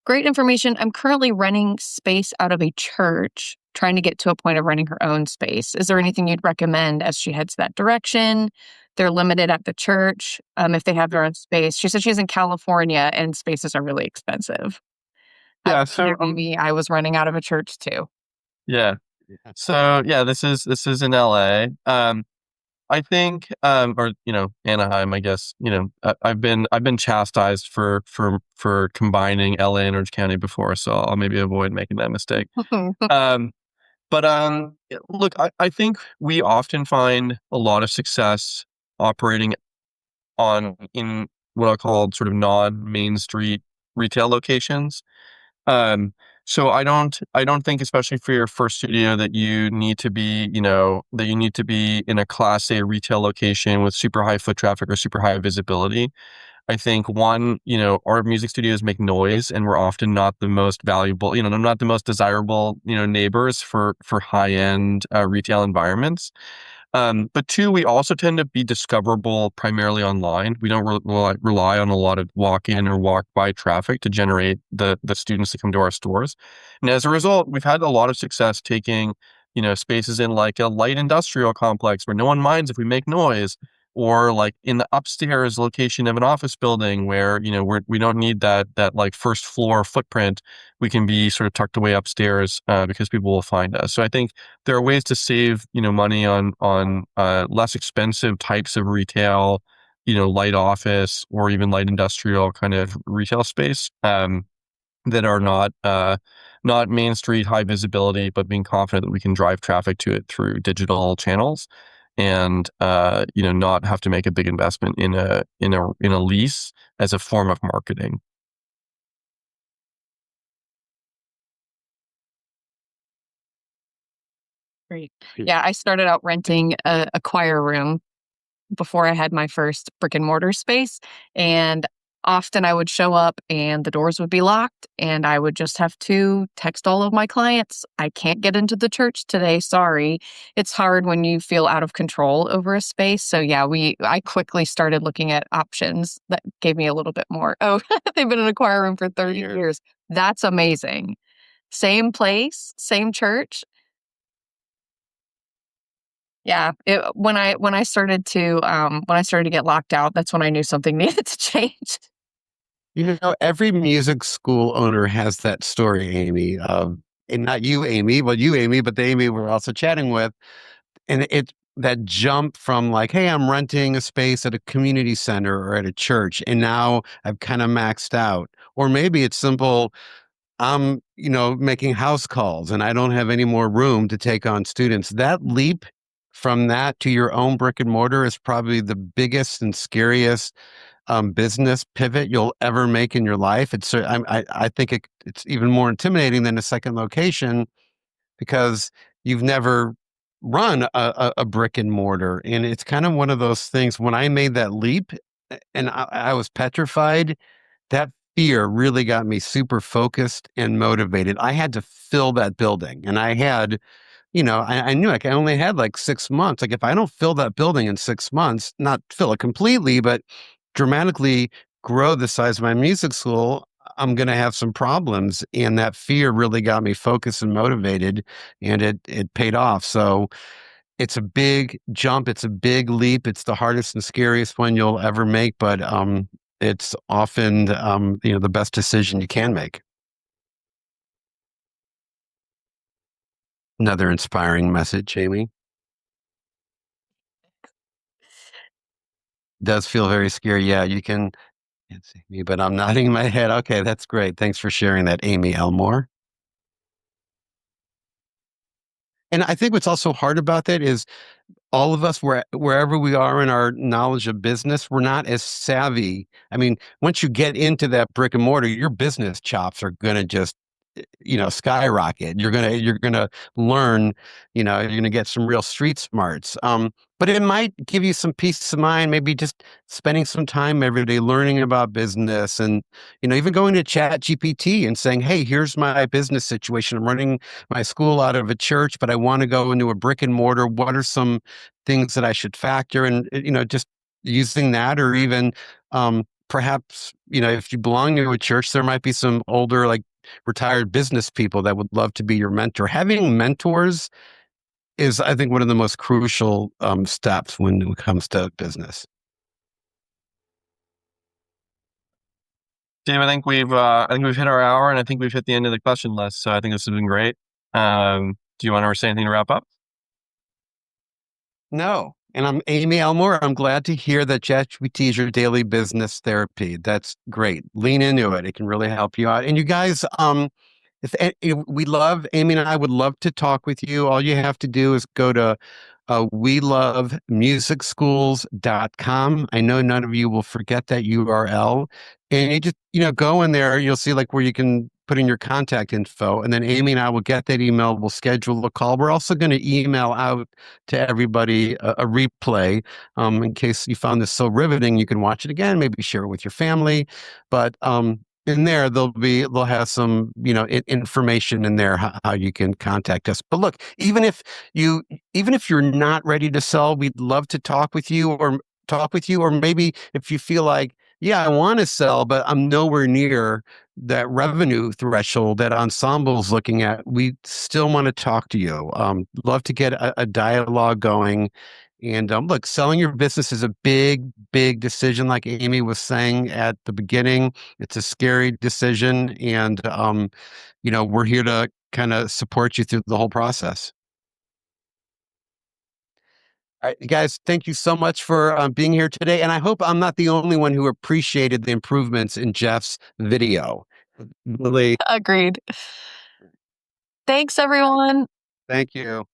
"Great information. I'm currently renting space out of a church, trying to get to a point of renting her own space. Is there anything you'd recommend as she heads that direction? They're limited at the church if they have their own space." She said she's in California and spaces are really expensive. I Yeah. was Amy. I was renting out of a church too. Yeah. Yeah. So yeah, this is in LA. I think, or Anaheim. I guess I've been chastised for combining LA and Orange County before, so I'll maybe avoid making that mistake. Um, but look, I think we often find a lot of success operating in what I call sort of non-main street retail locations. Um, so I don't think, especially for your first studio, that you need to be, in a class A retail location with super high foot traffic or super high visibility. I think one, our music studios make noise, and we're often not the most valuable, not the most desirable, neighbors for high end retail environments. But two, we also tend to be discoverable primarily online. We don't rely on a lot of walk in or walk by traffic to generate the students that come to our stores. And as a result, we've had a lot of success taking, spaces in like a light industrial complex where no one minds if we make noise, or like in the upstairs location of an office building where, we don't need that like first floor footprint. We can be sort of tucked away upstairs because people will find us. So I think there are ways to save, money on less expensive types of retail, light office or even light industrial kind of retail space, that are not main street high visibility, but being confident that we can drive traffic to it through digital channels, and not have to make a big investment in a lease as a form of marketing. Great. Yeah, I started out renting a choir room before I had my first brick and mortar space. And often I would show up and the doors would be locked, and I would just have to text all of my clients, "I can't get into the church today. Sorry." It's hard when you feel out of control over a space. So yeah, I quickly started looking at options that gave me a little bit more. Oh, they've been in a choir room for 30 Years. years. That's amazing. Same place, same church. Yeah, when I started to get locked out, that's when I knew something needed to change. You know, every music school owner has that story, Amy. And not you, Amy, but you, Amy, but the Amy we're also chatting with. And it that jump from like, hey, I'm renting a space at a community center or at a church, and now I've kind of maxed out. Or maybe it's simple, I'm, making house calls and I don't have any more room to take on students. That leap from that to your own brick and mortar is probably the biggest and scariest business pivot you'll ever make in your life. I think it's even more intimidating than a second location because you've never run a brick and mortar. And it's kind of one of those things when I made that leap and I was petrified, that fear really got me super focused and motivated. I had to fill that building and I knew like I only had like 6 months. Like if I don't fill that building in 6 months, not fill it completely, but dramatically grow the size of my music school, I'm going to have some problems. And that fear really got me focused and motivated, and it paid off. So it's a big jump. It's a big leap. It's the hardest and scariest one you'll ever make, but it's often the best decision you can make. Another inspiring message, Amy. Does feel very scary. Yeah, can't see me, but I'm nodding my head. Okay, that's great. Thanks for sharing that, Amy Elmore. And I think what's also hard about that is all of us, wherever we are in our knowledge of business, we're not as savvy. I mean, once you get into that brick and mortar, your business chops are going to just, skyrocket. You're gonna learn, you're gonna get some real street smarts. But it might give you some peace of mind, maybe just spending some time every day learning about business and, even going to Chat GPT and saying, hey, here's my business situation. I'm running my school out of a church, but I want to go into a brick and mortar. What are some things that I should factor? And, just using that, or even perhaps, if you belong to a church, there might be some older, like retired business people that would love to be your mentor. Having mentors is, I think, one of the most crucial steps when it comes to business. Dave, I think we've hit our hour, and I think we've hit the end of the question list. So I think this has been great. Do you want to say anything to wrap up? No. And I'm Amy Elmore. I'm glad to hear that ChatGPT is your daily business therapy. That's great. Lean into it. It can really help you out. And you guys, we love, Amy and I would love to talk with you. All you have to do is go to welovemusicschools.com. I know none of you will forget that URL. And you just, go in there, you'll see like where you can put in your contact info. And then Amy and I will get that email. We'll schedule a call. We're also going to email out to everybody a replay in case you found this so riveting. You can watch it again, maybe share it with your family. But in there, they'll have some, information in there how you can contact us. But look, even if you're not ready to sell, we'd love to talk with you, or maybe if you feel like, yeah, I want to sell, but I'm nowhere near that revenue threshold that Ensemble's looking at. We still want to talk to you. Love to get a dialogue going. And look, selling your business is a big, big decision. Like Amy was saying at the beginning, it's a scary decision. And, we're here to kind of support you through the whole process. All right, guys, thank you so much for being here today. And I hope I'm not the only one who appreciated the improvements in Jeff's video. Really, Agreed. Thanks, everyone. thank you.